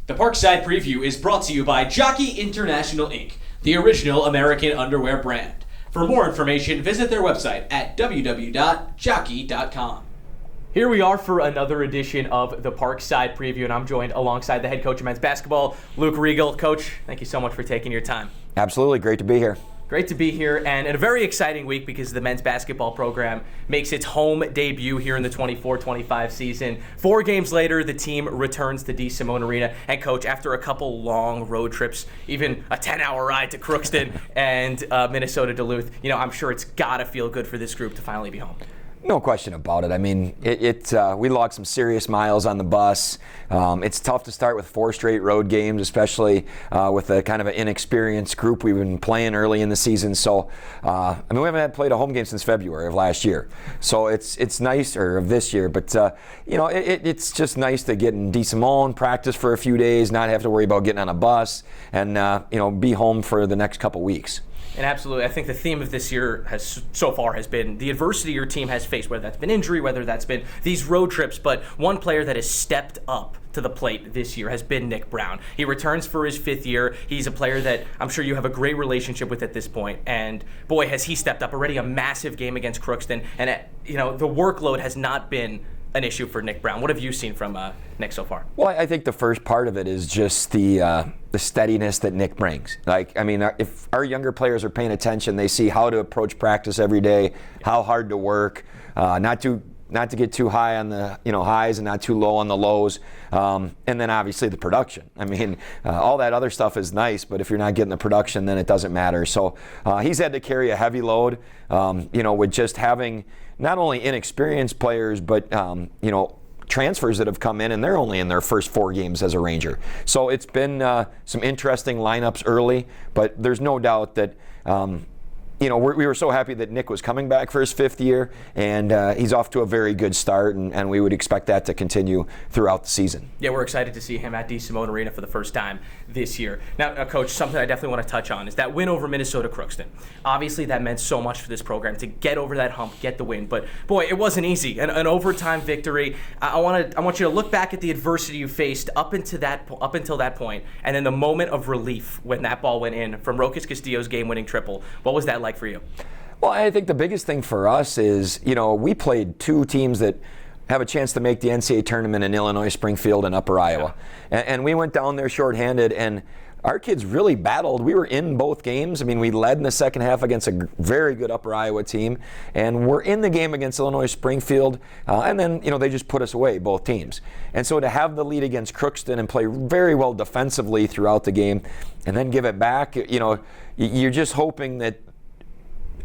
The Parkside Preview is brought to you by Jockey International Inc., the original American underwear brand. For more information, visit their website at www.jockey.com. Here we are for another edition of the Parkside Preview, and I'm joined alongside the head coach of men's basketball, Luke Reigel. Coach, thank you so much for taking your time. Absolutely, great to be here. Great to be here, and in a very exciting week because the men's basketball program makes its home debut here in the 24-25 season. 4 games later, the team returns to DeSimone Arena. And Coach, after a couple long road trips, even a 10-hour ride to Crookston and Minnesota Duluth, I'm sure it's got to feel good for this group to finally be home. No question about it. I mean, we logged some serious miles on the bus. It's tough to start with 4 straight road games, especially with a kind of an inexperienced group we've been playing early in the season. So, we haven't played a home game since February of last year. So it's nice, or of this year, but it's just nice to get in DeSimone, practice for a few days, not have to worry about getting on a bus, and be home for the next couple weeks. And absolutely, I think the theme of this year has been the adversity your team has faced, whether that's been injury, whether that's been these road trips. But one player that has stepped up to the plate this year has been Nick Brown. He returns for his 5th year. He's a player that I'm sure you have a great relationship with at this point. And boy, has he stepped up. Already a massive game against Crookston. And the workload has not been an issue for Nick Brown. What have you seen from Nick so far? Well, I think the first part of it is just the steadiness that Nick brings. If our younger players are paying attention, they see how to approach practice every day, how hard to work, not to get too high on the highs and not too low on the lows, and then obviously the production. All that other stuff is nice, but if you're not getting the production, then it doesn't matter. So he's had to carry a heavy load, with just having not only inexperienced players, but transfers that have come in, and they're only in their first 4 games as a Ranger. So it's been some interesting lineups early, but there's no doubt that we were so happy that Nick was coming back for his 5th year, and he's off to a very good start, and we would expect that to continue throughout the season. Yeah, we're excited to see him at DeSimone Arena for the first time this year. Now, Coach, something I definitely want to touch on is that win over Minnesota Crookston. Obviously, that meant so much for this program to get over that hump, get the win. But boy, it wasn't easy. An overtime victory. I want you to look back at the adversity you faced up until that point, and then the moment of relief when that ball went in from Rokas Castillo's game-winning triple. What was that like for you? Well, I think the biggest thing for us is, we played 2 teams that have a chance to make the NCAA tournament in Illinois, Springfield, and Upper Iowa. Yeah. And we went down there shorthanded, and our kids really battled. We were in both games. We led in the second half against a very good Upper Iowa team, and we're in the game against Illinois, Springfield, and then, they just put us away, both teams. And so to have the lead against Crookston and play very well defensively throughout the game, and then give it back, you're just hoping that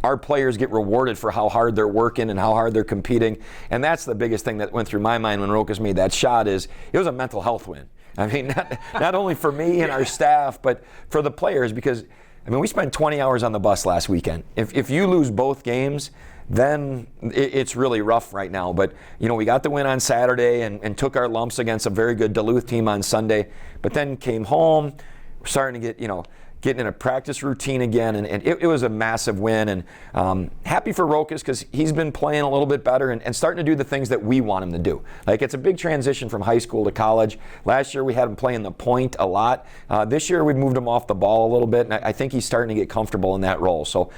our players get rewarded for how hard they're working and how hard they're competing. And that's the biggest thing that went through my mind when Rokas made that shot is it was a mental health win. Not only for me and our staff, but for the players, because we spent 20 hours on the bus last weekend. If you lose both games, then it's really rough right now. But, we got the win on Saturday and took our lumps against a very good Duluth team on Sunday, but then came home, we're starting to get, getting in a practice routine again, and it was a massive win. And happy for Rokas because he's been playing a little bit better and starting to do the things that we want him to do. It's a big transition from high school to college. Last year we had him playing the point a lot. This year we moved him off the ball a little bit, and I think he's starting to get comfortable in that role. So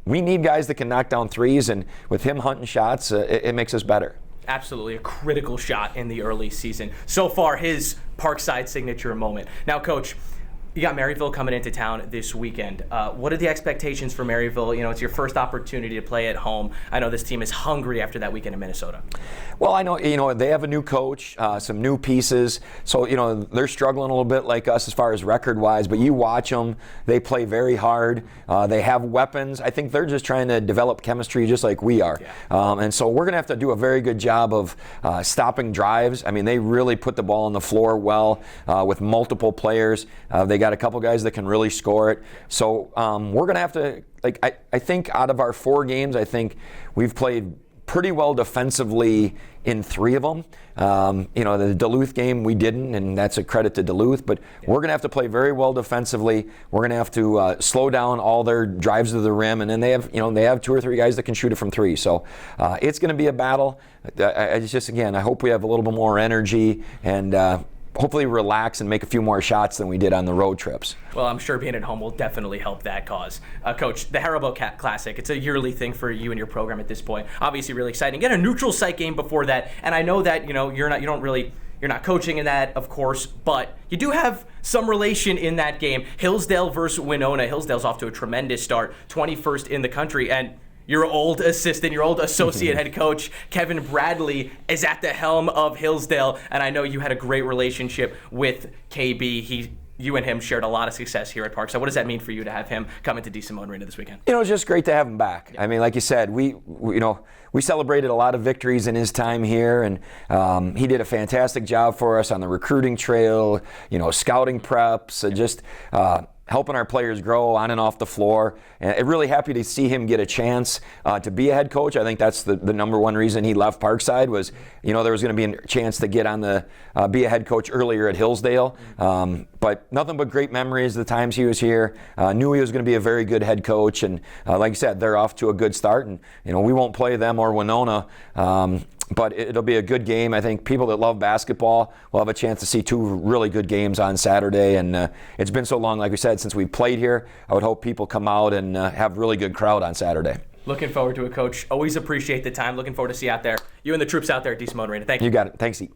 we need guys that can knock down threes, and with him hunting shots, it makes us better. Absolutely a critical shot in the early season. So far, his Parkside signature moment. Now, Coach, you got Maryville coming into town this weekend. What are the expectations for Maryville? It's your first opportunity to play at home. I know this team is hungry after that weekend in Minnesota. Well, I know, they have a new coach, some new pieces. So, they're struggling a little bit like us as far as record-wise, but you watch them. They play very hard. They have weapons. I think they're just trying to develop chemistry just like we are. Yeah. And so we're going to have to do a very good job of stopping drives. They really put the ball on the floor well with multiple players. They got a couple guys that can really score it. So we're going to have to, I think out of our 4 games, I think we've played pretty well defensively in 3 of them. The Duluth game we didn't, and that's a credit to Duluth, but we're going to have to play very well defensively. We're going to have to slow down all their drives to the rim, and then they have 2 or 3 guys that can shoot it from 3. So it's going to be a battle. I hope we have a little bit more energy and hopefully relax and make a few more shots than we did on the road trips. Well, I'm sure being at home will definitely help that cause. Coach, the Haribo Classic, it's a yearly thing for you and your program at this point. Obviously really exciting. Get a neutral site game before that, and I know that you're not coaching in that, of course, but you do have some relation in that game. Hillsdale versus Winona. Hillsdale's off to a tremendous start, 21st in the country, and your old assistant, your old associate head coach, Kevin Bradley, is at the helm of Hillsdale, and I know you had a great relationship with KB. You and him shared a lot of success here at Parkside. What does that mean for you to have him come into DeSimone Arena this weekend? It's just great to have him back. I mean, like you said, we celebrated a lot of victories in his time here, and he did a fantastic job for us on the recruiting trail, scouting preps, and just helping our players grow on and off the floor. And really happy to see him get a chance to be a head coach. I think that's the number one reason he left Parkside was, there was going to be a chance to get on be a head coach earlier at Hillsdale. But nothing but great memories of the times he was here. Knew he was going to be a very good head coach. And like I said, they're off to a good start. And, we won't play them or Winona. But it'll be a good game. I think people that love basketball will have a chance to see two really good games on Saturday. And it's been so long, like we said, since we played here. I would hope people come out and have a really good crowd on Saturday. Looking forward to it, Coach. Always appreciate the time. Looking forward to see you out there. You and the troops out there at DeSimone Arena. Thank you. You got it. Thanks, E.